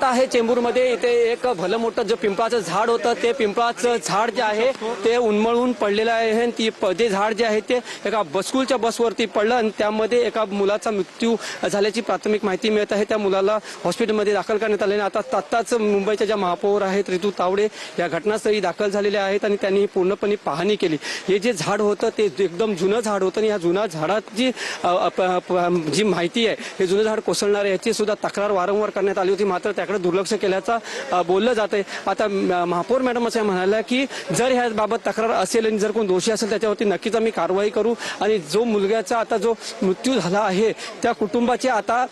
आहे चेंबूरमध्ये इथे एक भलं मोठं जे पिंपळाचं झाड होतं ते पिंपळाचं झाड जे आहे ते उन्मळून पडलेलं आहे आणि ते झाड जे आहे ते एका स्कूलच्या बसवरती पडलं आणि त्यामध्ये एका मुलाचा मृत्यू झाल्याची प्राथमिक माहिती मिळत आहे। त्या मुलाला हॉस्पिटलमध्ये दाखल करण्यात आले आणि आताच मुंबईच्या ज्या महापौर आहेत ऋतू तावडे या घटनास्थळी दाखल झालेल्या आहेत आणि त्यांनी पूर्णपणे पाहणी केली। हे जे झाड होतं ते एकदम जुनं झाड होतं आणि या जुन्या झाडाची जी माहिती आहे हे जुनं झाड कोसळणार आहे याची सुद्धा तक्रार वारंवार करण्यात आली होती, मात्र त्याकडे दुर्लक्ष केल्याचा बोललं जात आहे। आता महापौर मॅडम असं म्हणाल्या की जर ह्या बाबत तक्रार असेल आणि जर कोण दोषी असेल त्याच्यावरती नक्कीच आम्ही कारवाई करू आणि जो मुलग्याचा आता जो मृत्यू झाला आहे त्या कुटुंबाचे आता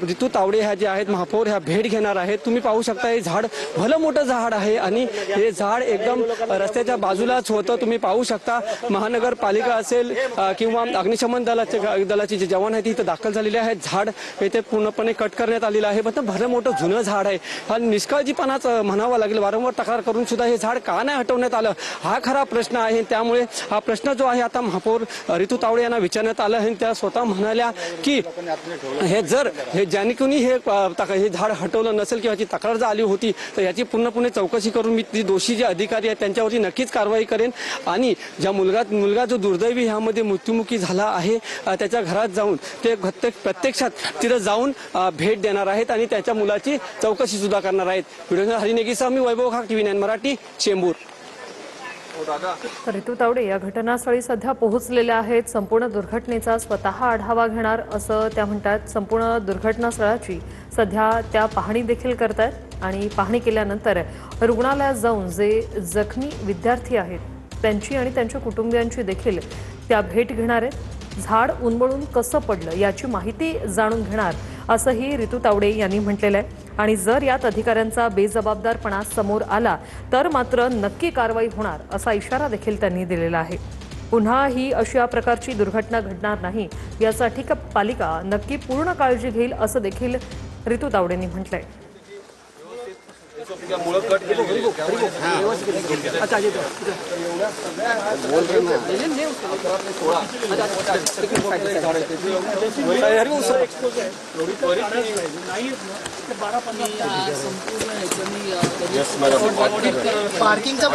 ऋतू तावडे ह्या जे आहेत महापौर ह्या भेट घेणार आहेत। तुम्ही पाहू शकता हे झाड भलं मोठं झाड आहे आणि हे झाड एकदम रस्त्याच्या बाजूलाच होतं। तुम्ही पाहू शकता महानगरपालिका असेल किंवा अग्निशमन दलाचे जे जवान आहेत इथे दाखल झालेले आहेत। झाड येथे पूर्णपणे कट करण्यात आलेलं आहे, पण भलं मोठं जुनं झाड आहे। हा निष्काळजीपणाच म्हणावा लागेल, वारंवार तक्रार करून सुद्धा हे झाड का नाही हटवण्यात आलं हा खरा प्रश्न आहे। त्यामुळे हा प्रश्न जो आहे आता महापौर ऋतू तावडे यांना विचारण्यात आलं आहे। त्या स्वतः म्हणाल्या की हे ज्यांनी कोणी हे झाड हटवलं नसेल किंवा याची तक्रार जर आली होती तर याची पूर्णपणे चौकशी करून मी दोषी जे अधिकारी आहेत त्यांच्यावरती नक्कीच कारवाई करेन आणि ज्या मुलगा जो दुर्दैवी ह्यामध्ये मृत्युमुखी झाला आहे त्याच्या घरात जाऊन ते प्रत्यक्षात तिथं जाऊन भेट देणार आहेत आणि त्याच्या मुलाची चौकशी सुद्धा करणार आहेत। व्हिडिओ हरिनेगीसह मी वैभव खाक, TV9 मराठी, चेंबूर। ऋतू तावडे या घटनास्थळी सध्या पोहोचलेल्या आहेत। संपूर्ण दुर्घटनेचा स्वतः आढावा घेणार असं त्या म्हणतात। संपूर्ण दुर्घटनास्थळाची सध्या त्या पाहणी देखील करतायत आणि पाहणी केल्यानंतर रुग्णालयात जाऊन जे जखमी विद्यार्थी आहेत त्यांची आणि त्यांच्या कुटुंबियांची देखील त्या भेट घेणार आहेत। झाड उन्मळून कसं पडलं याची माहिती जाणून घेणार असंही ऋतू तावडे यांनी म्हटलेलं आहे आणि जर यात अधिकाऱ्यांचा बेजबाबदारपणा समोर आला तर मात्र नक्की कारवाई होणार असा इशारा देखील त्यांनी दिलेला आहे। पुन्हा ही अशा प्रकारची दुर्घटना घडणार नाही यासाठी पालिका नक्की पूर्ण काळजी घेईल असं देखील ऋतू तावडेंनी म्हटलंय। पार्किंगचा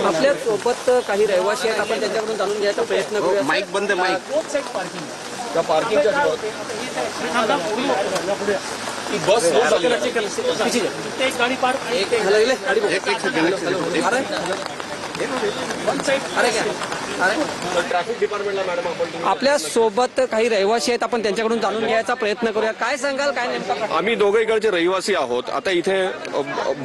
आपल्या सोबत काही रहिवासी आहेत, आपण त्यांच्याकडून जाणून घ्यायचा प्रयत्न करूया। माईक बंद, माईक त्या पार्किंगच्या बस एक गाडी पार्क ट्रॅफिक डिपार्टमेंटला मॅडम आपण आपल्या सोबत काही रहिवासी आहेत, आपण त्यांच्याकडून जाणून घ्यायचा प्रयत्न करूया। काय सांगाल, काय नेमका? आम्ही दोघे इकडचे रहिवासी आहोत। आता इथे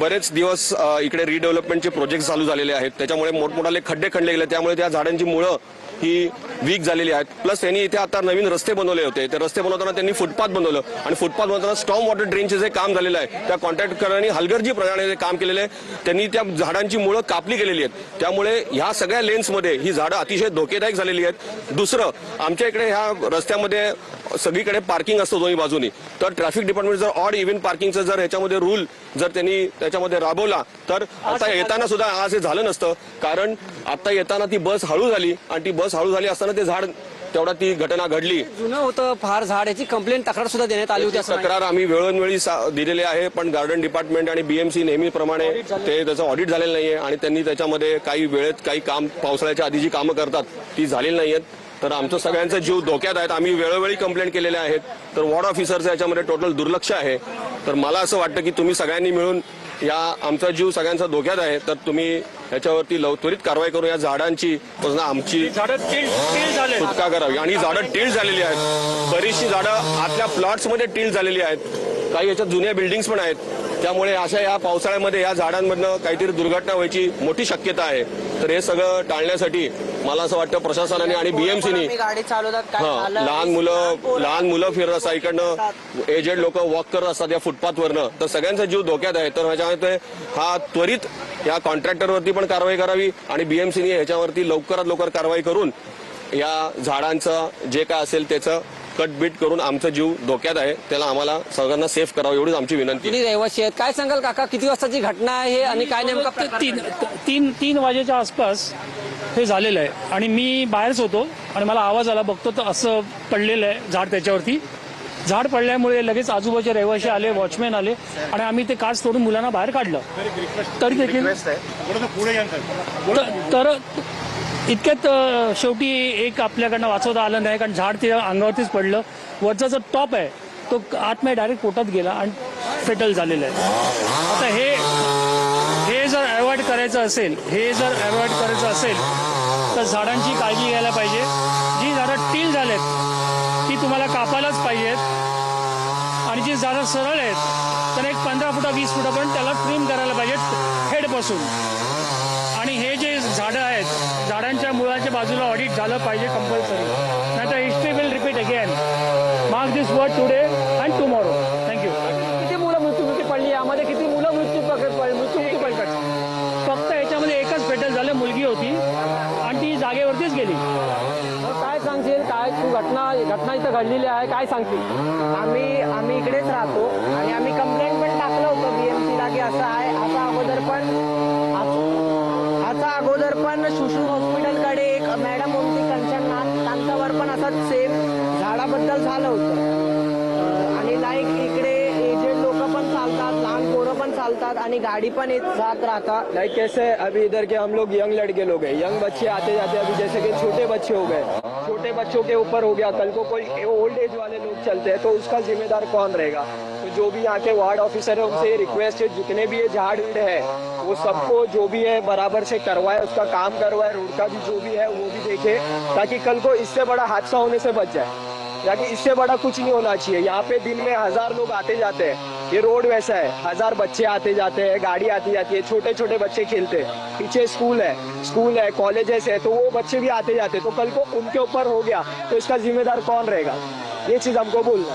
बरेच दिवस इकडे रिडेव्हलपमेंटचे प्रोजेक्ट चालू झालेले आहेत, त्याच्यामुळे मोठमोठाले खड्डे खणले गेले, त्यामुळे त्या झाडांची मुळं ही वीक झालेली आहेत। प्लस त्यांनी इथे आता नवीन रस्ते बनवले होते, ते रस्ते बनवताना त्यांनी फुटपाथ बनवलं आणि फुटपाथ बनवताना स्टॉर्म वॉटर ड्रेनचे जे काम झालेलं आहे त्या कॉन्ट्रॅक्टरांनी हलगर्जीपणाने जे काम केलेलं आहे त्यांनी त्या झाडांची मुळं कापली गेलेली आहेत। त्यामुळे ह्या सगळ्या लेन्समध्ये ही झाडं अतिशय धोकेदायक झालेली आहेत। दुसरं, आमच्या इकडे ह्या रस्त्यामध्ये सगळीकडे पार्किंग असतं दोन्ही बाजूनी, तर ट्रॅफिक डिपार्टमेंट जर ऑड इव्हन पार्किंगचं जर ह्याच्यामध्ये रूल जर त्यांनी त्याच्यामध्ये राबवला तर आता येताना सुद्धा आज हे झालं नसतं, कारण आता येताना ती बस हळू झाली आणि ती बस हळू झाली असताना ते झाड तेवढा ती घटना घडली। जुनं होतं फार झाड, याची कंप्लेंट तक्रार सुद्धा देण्यात आली होती। तक्रार आम्ही वेळोवेळी दिलेली आहे, पण गार्डन डिपार्टमेंट आणि BMC नेहमीप्रमाणे ते त्याचं ऑडिट झालेलं नाहीये आणि त्यांनी त्याच्यामध्ये काही वेळेत काही काम पावसाळ्याच्या आधी जी कामं करतात ती झालेली नाहीयेत, तर आमचं सगळ्यांचा जीव धोक्यात आहेत। आम्ही वेळोवेळी कंप्लेंट केलेल्या आहेत, तर वॉर्ड ऑफिसरचं याच्यामध्ये टोटल दुर्लक्ष आहे। तर मला असं वाटतं की तुम्ही सगळ्यांनी मिळून आमचा जीव सगळ्यांचा धोक्यात आहे, तर तुम्ही याच्यावरती त्वरित कारवाई करून या झाडांची आमची सुटका करावी। आणि झाडं टील झालेली आहेत, बरीचशी झाडं आतल्या प्लॉट्समध्ये टील झालेली आहेत, काही याच्यात जुन्या बिल्डिंग्स पण आहेत, त्यामुळे अशा या पावसाळ्यामध्ये या झाडांमधनं काहीतरी दुर्घटना व्हायची मोठी शक्यता आहे। तर हे सगळं टाळण्यासाठी मला असं वाटतं प्रशासनाने आणि BMCनी लहान मुलं फिरत असतात, इकडनं एजेड लोक वॉक करत असतात या फुटपाथवरनं, तर सगळ्यांचा जीव धोक्यात आहे। तर ह्याच्यामध्ये हा त्वरित या कॉन्ट्रॅक्टरवरती पण कारवाई करावी आणि BMCनी ह्याच्यावरती लवकरात लवकर कारवाई करून या झाडांचं जे काय असेल त्याचं कटबीट करून आमचा जीव धोक्यात आहे, त्याला आम्हाला सगळ्यांना सेफ करावं एवढीच आमची विनंती आहे। रहिवासी आहेत, काय सांगाल काका, किती वाजताची घटना आहे आणि काय नेमका? तीन वाजेच्या आसपास हे झालेलं आहे आणि मी बाहेरच होतो आणि मला आवाज आला, बघतो तर असं पडलेलं आहे झाड. त्याच्यावरती झाड पडल्यामुळे लगेच आजूबाजूचे रहिवासी आले, वॉचमॅन आले आणि आम्ही ते काच तोडून मुलांना बाहेर काढलं. तरी देखील तर इतक्यात शेवटी एक आपल्याकडनं वाचवता आलं नाही, कारण झाड ते अंगावरतीच पडलं. वरचा जो टॉप आहे तो आतमध्ये डायरेक्ट पोटात गेला आणि फेटल झालेलं आहे. आता हे जर अवॉइड करायचं असेल तर झाडांची काळजी घ्यायला पाहिजे. जी झाडं टील झालेत ती तुम्हाला कापायलाच पाहिजेत आणि जी झाडं सरळ आहेत तर एक 15 फुटा 20 फुटापर्यंत त्याला ट्रिम करायला पाहिजेत हेडपासून. आणि हे जे झाडं आहेत, झाडांच्या मुळाच्या बाजूला ऑडिट झालं पाहिजे कंपल्सरी, नाहीतर history will repeat again. Mark this word today and tomorrow. Thank you. किती मुलं मृत्युमुखी पडली, यामध्ये किती मुलं मृत्युमुखी पडतात? फक्त याच्यामध्ये एकच फेटल झालं, मुलगी होती आणि ती जागेवरतीच गेली. काय सांगशील, काय तू घटना इथं घडलेली आहे, काय सांगशील? आम्ही इकडेच राहतो आणि आम्ही कंप्लेंट पण टाकलं होतं BMC की असं आहे. अगोदर पण शुशू हॉस्पिटलकडे एक मॅडम होती कंचननाथ, त्यांच्यावर पण असंच सेम झाडाबद्दल झालं होतं. आणि लाईक इकडे एजेड लोक पण चालतात, लहान पोरं पण चालतात आणि गाडी पण जात राहतात. लाइक कैसे अभी इधर के हम लोग यंग लड़के लोग हैं, यंग बच्चे आते जाते, अभी जैसे कि छोटे बच्चे हो गए, छोटे बच्चों के ऊपर हो गया, कल को कोई ओल्ड एज वाले लोग चलते हैं तो उसका जिम्मेदार कौन रहेगा? तो जो भी यहाँ के वार्ड ऑफिसर है उनसे ये रिक्वेस्ट है, जितने भी ये झाड़ उड़ है वो सबको जो भी है बराबर से करवाए, उसका काम करवाए, रोड का भी जो भी है वो भी देखे, ताकि कल को इससे बड़ा हादसा होने से बच जाए. यानी इससे बड़ा कुछ नहीं होना चाहिए. यहाँ पे दिन में 1000 लोग आते जाते हैं, ये रोड वैसा है, 1000 बच्चे आते जाते हैं, गाड़ी आती जाती है, छोटे छोटे बच्चे खेलते हैं, पीछे स्कूल है, कॉलेजेस है, तो वो बच्चे भी आते जाते, तो कल को उनके ऊपर हो गया तो इसका जिम्मेदार कौन रहेगा? ये चीज हमको बोलना.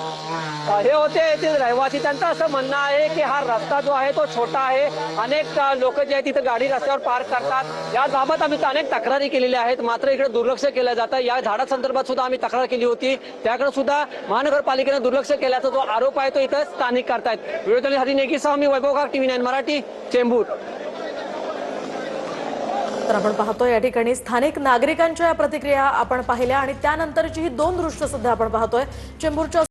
हे होते ते रहिवासी, त्यांचं असं म्हणणं आहे की हा रस्ता जो आहे तो छोटा आहे, अनेक लोक जे आहेत तिथे गाडी रस्त्यावर पार्क करतात. या बाबत आम्ही अनेक तक्रारी केलेल्या आहेत, मात्र इकडे दुर्लक्ष केलं जातं. या झाडासंदर्भात सुद्धा आम्ही तक्रार केली होती, त्याकडे सुद्धा महानगरपालिकेने दुर्लक्ष केल्याचा जो आरोप आहे तो इथं स्थानिक करतायत. व्हिडिओ हरी नेगीसह मी वैभव काक, TV9 मराठी, चेंबूर. तर आपण पाहतोय या ठिकाणी स्थानिक नागरिकांच्या प्रतिक्रिया आपण पाहिल्या आणि त्यानंतरची ही 2 दृश्य सध्या आपण पाहतोय. चेंबूरच्या